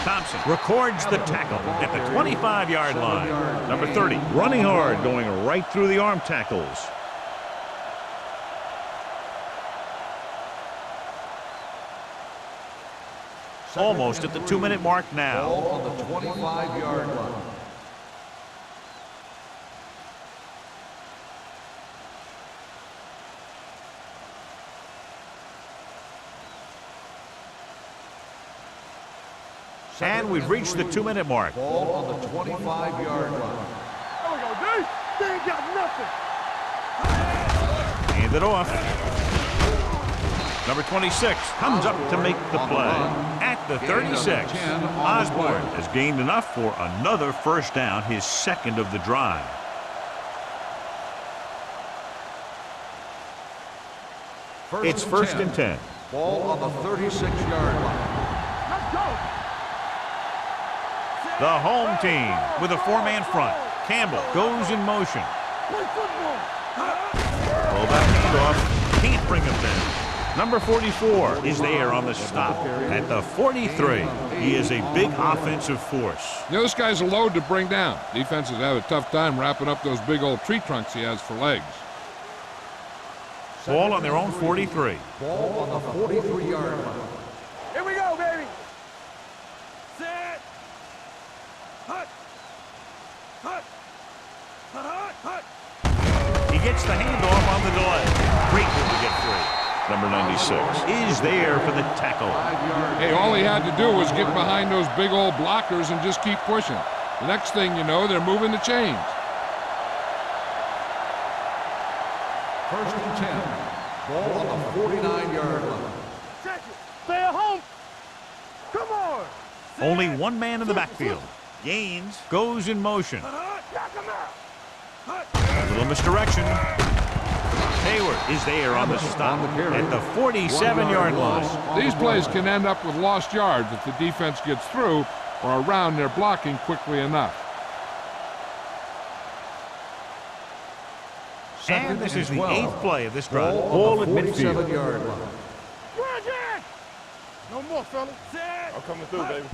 Thompson records the tackle at the 25-yard line. Number 30, running hard, going right through the arm tackles. Almost at the 2-minute mark now. Ball on the 25-yard line. And we've reached the 2-minute mark. Ball on the 25-yard line. There we go, D. They ain't got nothing. Hand it off. Number 26 comes up to make the play at the 36. Osborne has gained enough for another first down, his second of the drive. It's first and 10. Ball on the 36-yard line. Let's go. The home team with a 4-man front. Campbell goes in motion. Play football. Pull that handoff. Can't bring him down. Number 44 is there on the stop at the 43. He is a big offensive force. You know, this guy's a load to bring down. Defenses have a tough time wrapping up those big old tree trunks he has for legs. Ball on their own 43. Ball on the 43-yard line. Here we go, baby. Set. Hut. Hut. Hut, hut, hut. He gets the handoff on the delay. Great move to get free. Number 96 is there for the tackle. Hey, all he had to do was get behind those big old blockers and just keep pushing. The next thing you know, they're moving the chains. First and 10. Ball on the 49-yard line. Check it. Stay at home. Come on. Only one man in the backfield. Gaines goes in motion. Knock him out. A little misdirection. Hayward is there on the stop at the 47-yard line. These plays can end up with lost yards if the defense gets through or around their blocking quickly enough. And this is the 8th play of this drive. Ball at midfield. 47-yard line. Run, Jack. No more, fella. I'm coming through, baby.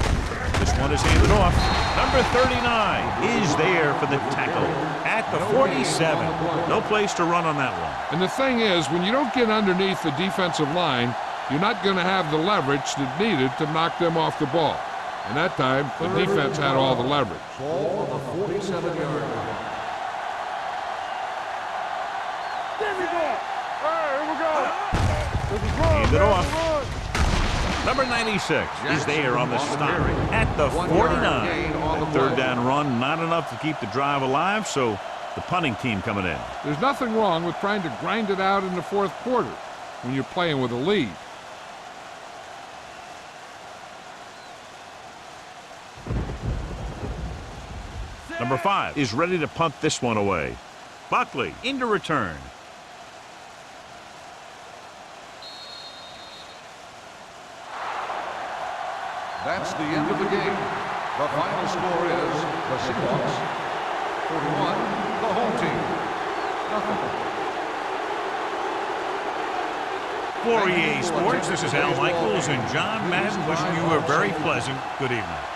This one is handed off. Number 39 is there for the tackle at the 47. No place to run on that one. And the thing is, when you don't get underneath the defensive line, you're not going to have the leverage that's needed to knock them off the ball. And that time, the defense had all the leverage. Ball on the 47-yard line. There we go. All right, here we go. This is run, Hand it man, off. run. Number 96 is there on the stop at the 49. That third down run, not enough to keep the drive alive, so the punting team coming in. There's nothing wrong with trying to grind it out in the fourth quarter when you're playing with a lead. Number 5 is ready to punt this one away. Buckley into return. That's the end of the game. The final score is the Seahawks 41, the home team nothing. For EA Sports, this is Al Michaels and John Madden wishing you a very pleasant good evening.